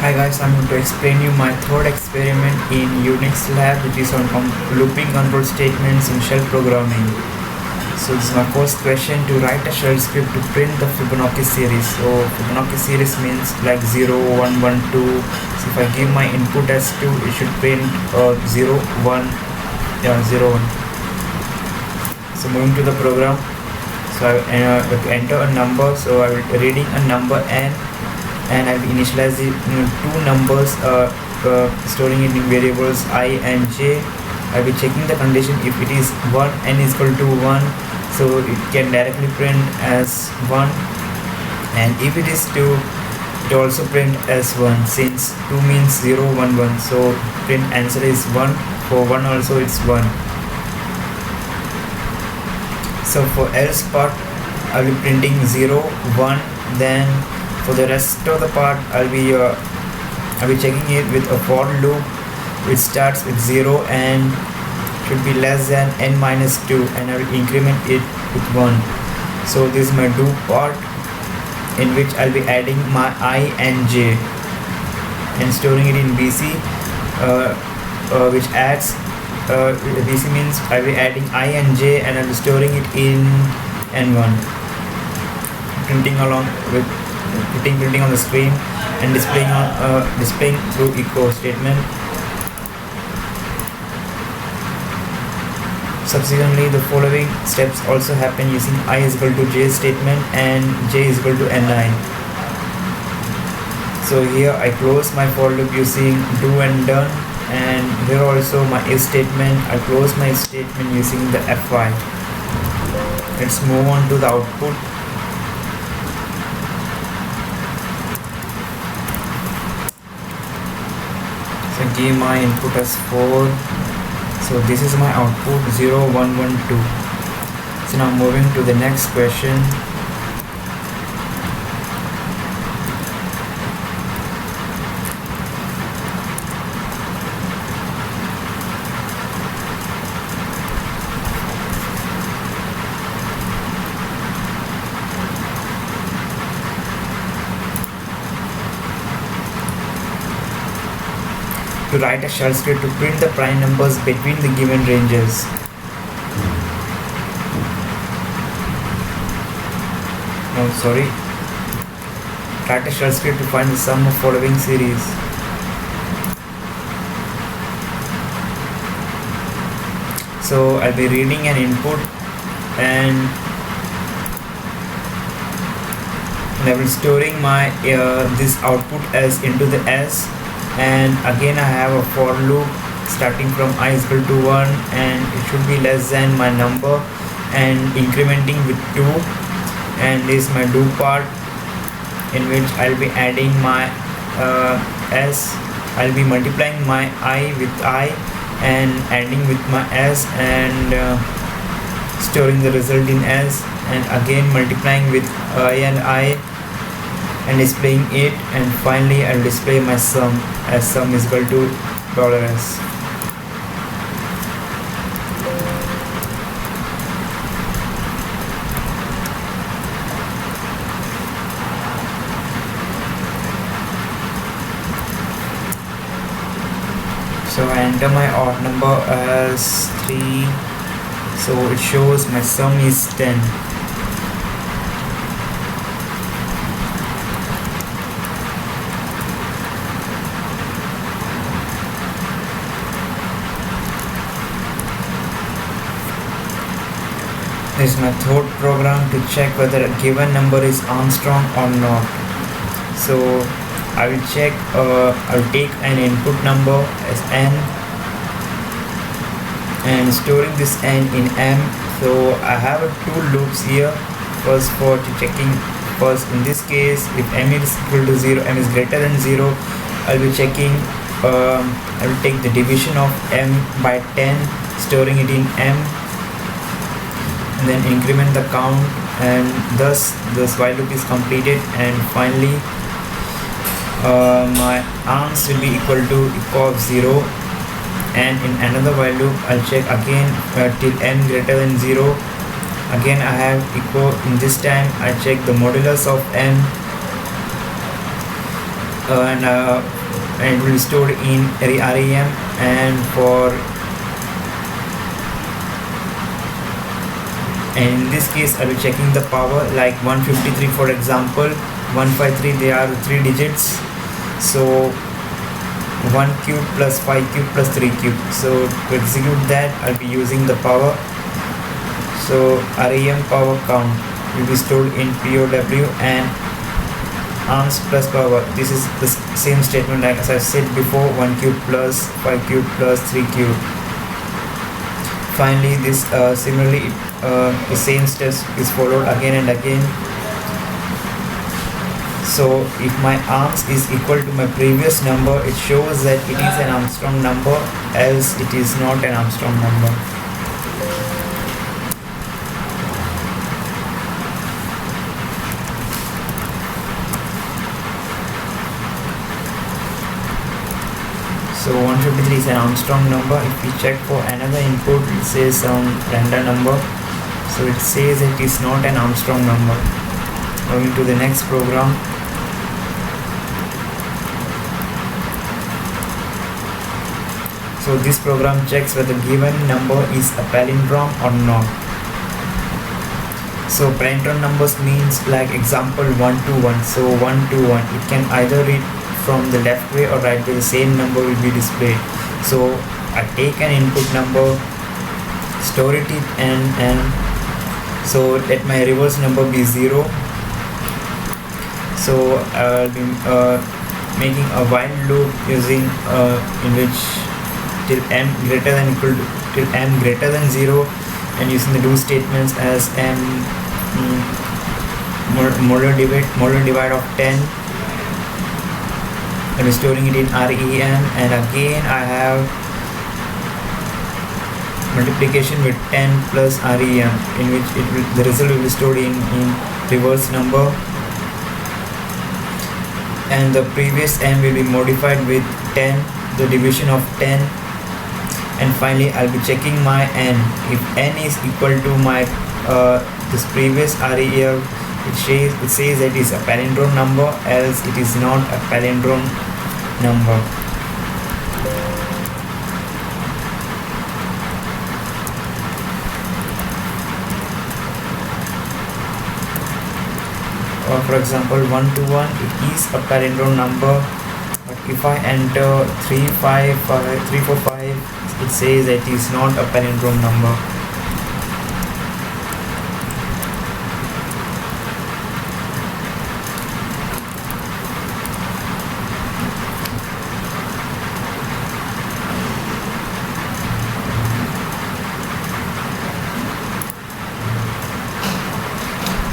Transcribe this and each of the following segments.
Hi guys, I'm going to explain you my third experiment in Unix lab, which is on looping control statements in shell programming. So this is my first question: to write a shell script to print the Fibonacci series. So Fibonacci series means like 0, 1, 1, 2. So if I give my input as 2, it should print 0, 1, 0, 1. So moving to the program, so I have to enter a number. So I will be reading a number n, and I will initialize the two numbers, storing it in variables I and j. I will be checking the condition. If it is 1, n is equal to 1, so it can directly print as 1, and if it is 2, it also print as 1, since 2 means 0, 1, 1. So print answer is 1. For 1 also it's 1. So for else part, I will be printing 0, 1. Then for the rest of the part, I'll be checking it with a for loop which starts with 0 and should be less than n minus 2, and I will increment it with 1. So this is my do part, in which I'll be adding my I and j and storing it in BC, which adds BC means I'll be adding I and j, and I'll be storing it in n1, printing along with printing on the screen and displaying through echo statement. Subsequently, the following steps also happen using I is equal to j statement and j is equal to ni. So here I close my for loop using do and done, and here also my if statement, I close my statement using the fy. Let's move on to the output. So give my input as 4. So this is my output 0, 1, 1, 2. So now moving to the next question. To write a shell script to print the prime numbers between the given ranges. Write a shell script to find the sum of following series. So I'll be reading an input, and I will storing my this output as into the s. And again I have a for loop starting from I is equal to 1, and it should be less than my number and incrementing with 2. And this is my do part, in which I'll be adding my s. I'll be multiplying my I with I and adding with my s, and storing the result in s, and again multiplying with I and displaying it, and finally I'll display my sum as sum is equal to $s. So I enter my odd number as 3, so it shows my sum is 10. This is my third program to check whether a given number is Armstrong or not. So I will check, I will take an input number as n and storing this n in m. So I have two loops here. First for checking, first in this case, if m is equal to 0, m is greater than 0, I'll be checking, I will take the division of m by 10, storing it in m, and then increment the count, and thus this while loop is completed. And finally my arms will be equal to echo of 0, and in another while loop I'll check again till n greater than 0. Again I have echo. In this time I check the modulus of n, and it will be stored in RAM. And in this case, I will be checking the power, like 153 for example, 153, they are 3 digits, so 1 cube plus 5 cube plus 3 cube. So to execute that, I'll be using the power. So RAM power count will be stored in POW, and arms plus power, this is the same statement like as I said before, 1 cube plus 5 cube plus 3 cube. Finally, this similarly the same steps is followed again and again. So if my arms is equal to my previous number, it shows that it is an Armstrong number, else it is not an Armstrong number. So 153 is an Armstrong number. If we check for another input, it says some random number. So it says it is not an Armstrong number. Going to the next program. So this program checks whether given number is a palindrome or not. So palindrome numbers means like example 121. So 121, it can either read from the left way or right way, the same number will be displayed. So I take an input number, store it in and so let my reverse number be 0. So I'll be making a while loop using in which till m greater than equal to till m greater than 0, and using the do statements as m modular divide of 10, and storing it in RAM, and again I have multiplication with 10 plus RAM, in which the result will be stored in reverse number, and the previous m will be modified with 10, the division of 10, and finally I'll be checking my n. If n is equal to my this previous RAM, it says that it is a palindrome number, else it is not a palindrome number. Or for example 121, it is a palindrome number, but if I enter 345, it says that it is not a palindrome number.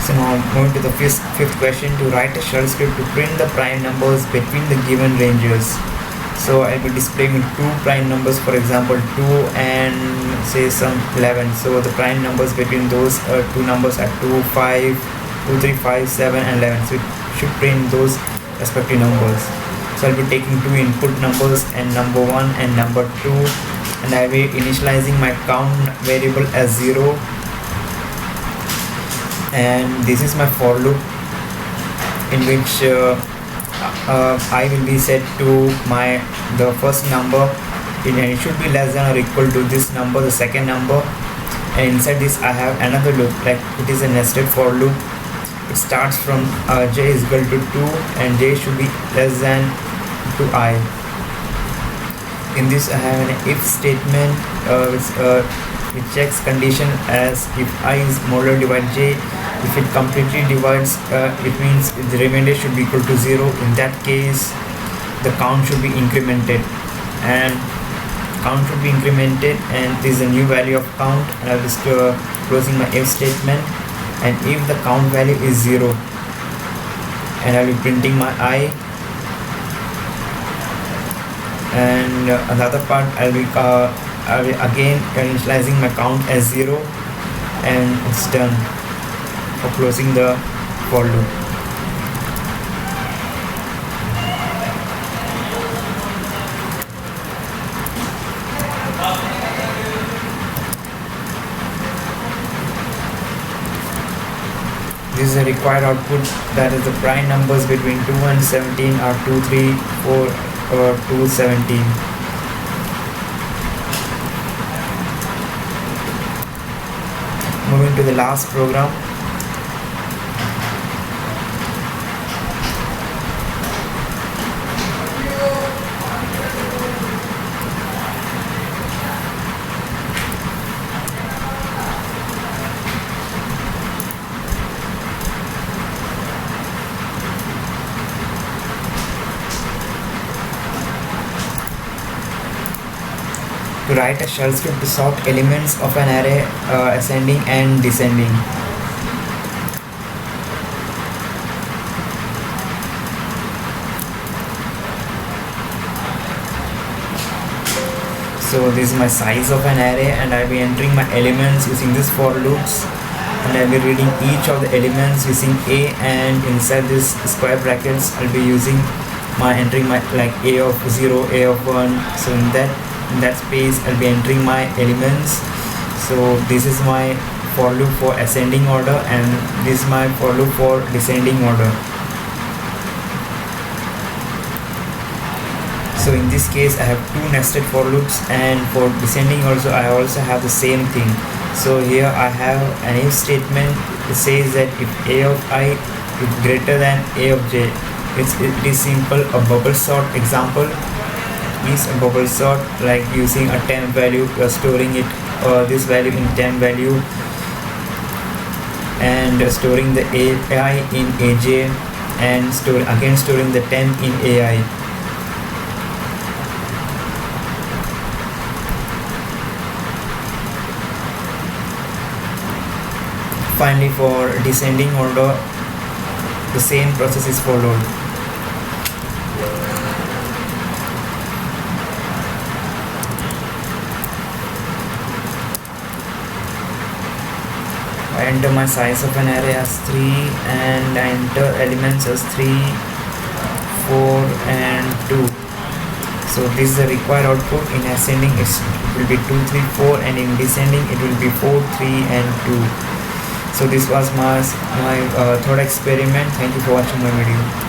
So now moving to the fifth question, to write a shell script to print the prime numbers between the given ranges. So I will be displaying two prime numbers, for example 2 and say some 11. So the prime numbers between those two numbers are 2, 5, 2, 3, 5, 7 and 11. So it should print those respective numbers. So I'll be taking two input numbers, and number 1 and number 2, and I will be initializing my count variable as 0. And this is my for loop, in which I will be set to the first number, and it should be less than or equal to this number, the second number, and inside this I have another loop, like it is a nested for loop. It starts from j is equal to 2 and j should be less than to I. In this I have an if statement which checks condition as if I is modular divide j. If it completely divides, it means the remainder should be equal to 0. In that case, the count should be incremented, and this is a new value of count, and I'll just closing my if statement, and if the count value is 0, and I'll be printing my I, and another part I'll be again initializing my count as 0, and it's done for closing the for loop. This is the required output, that is the prime numbers between 2 and 17 are 2, 3, 4 or 2, 17. Moving to the last program. To write a shell script to sort elements of an array ascending and descending. So this is my size of an array, and I'll be entering my elements using this for loops, and I'll be reading each of the elements using a, and inside this square brackets I'll be entering my like a of 0, a of 1. So in that space I'll be entering my elements. So this is my for loop for ascending order, and this is my for loop for descending order. So in this case I have two nested for loops, and for descending also I also have the same thing. So here I have an if statement. It says that if a of I is greater than a of j, it is simple. A bubble sort example is a bubble sort, like using a temp value, storing it this value in temp value, and storing the ai in aj, and storing the temp in ai. Finally, for descending order, the same process is followed. I enter my size of an array as 3, and I enter elements as 3, 4 and 2. So this is the required output. In ascending it will be 2, 3, 4, and in descending it will be 4, 3 and 2. So this was my third experiment. Thank you for watching my video.